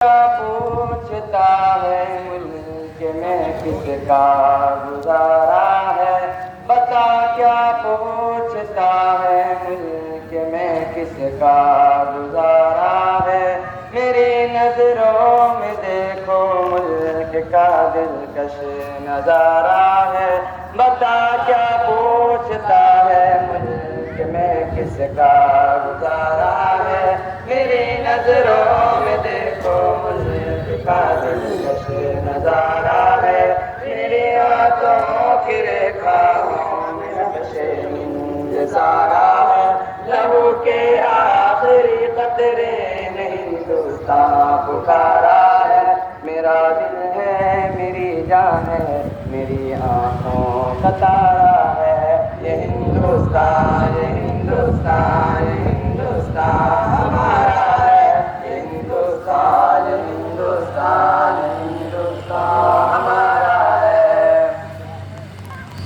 پوچھتا ہے ملک میں کس کا گزارا ہے، بتا کیا پوچھتا ہے ملک میں کس کا گزارا ہے۔ میری نظروں میں دیکھو ملک کا دلکش نظارہ ہے، بتا کیا پوچھتا ہے ملک میں کس کا گزارا ہے۔ میری نظروں میں دیکھو ملک کا دلکش نظارہ ہے، میری آنکھوں کی ریکھاؤں میں نقش ہند سارا ہے۔ لہو کے آخری قطرے نے ہندوستان پکارا ہے، میرا دل ہے میری جان ہے میری آنکھوں کا تارا ہے۔ یہ ہندوستان یہ ہندوستان یہ ہندوستان ہمارا ہے، یہ ہندوستان یہ ہندوستان یہ ہندوستان ہمارا ہے۔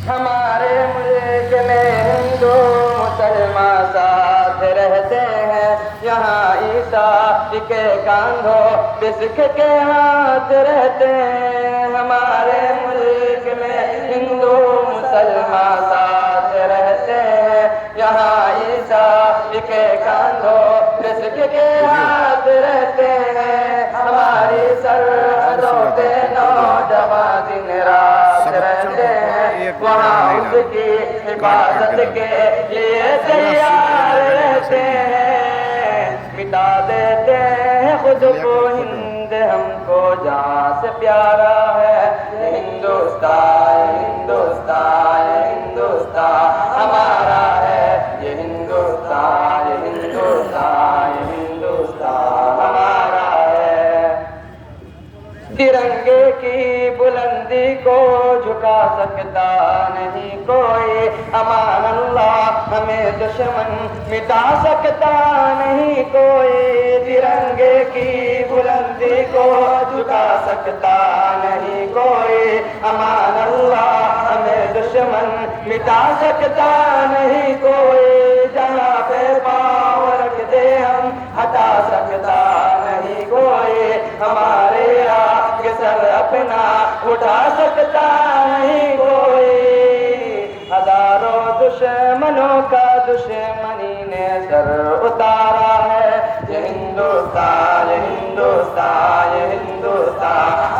ہمارے ملک میں ہندو مسلمان ساتھ رہتے ہیں، یہاں عیسائی کے کاندھوں پہ سکھ کے ہاتھ رہتے ہیں۔ ہمارے ملک میں ہندو مسلمان ساتھ رہتے ہیں، یہاں عیسائی کے کاندھوں پہ سکھ کے ہاتھ رہتے ہیں۔ ہماری سرحدوں پہ نوجوان دن رات رہتے ہیں، وہاں اس کی حفاظت کے لیے تیار رہتے ہیں۔ مٹا دیتے ہیں خود کو ہند ہم کو جہاں سے پیارا ہے۔ یہ ہندوستان ہندوستان ہندوستان ہمارا ہے، یہ ہندوستان یہ ہندوستان یہ ہندوستان ہمارا ہے۔ ترنگے کی بلندی کو جھکا سکتا نہیں کوئی، امان اللہ ہمیں دشمن مٹا سکتا نہیں کوئی۔ ترنگے کی بلندی کو جھکا سکتا نہیں کوئی، امان اللہ ہمیں دشمن مٹا سکتا نہیں کوئی۔ جہاں پہ پاؤں رکھ دے ہم ہٹا سکتا نہیں کوئی، ہمارے آگے سر اپنا اٹھا سکتا نہیں کوئی۔ ہزاروں دشمنوں کا دشمنی نے سر اتارا ہے، یہ ہندوستان یہ ہندوستان یہ ہندوستان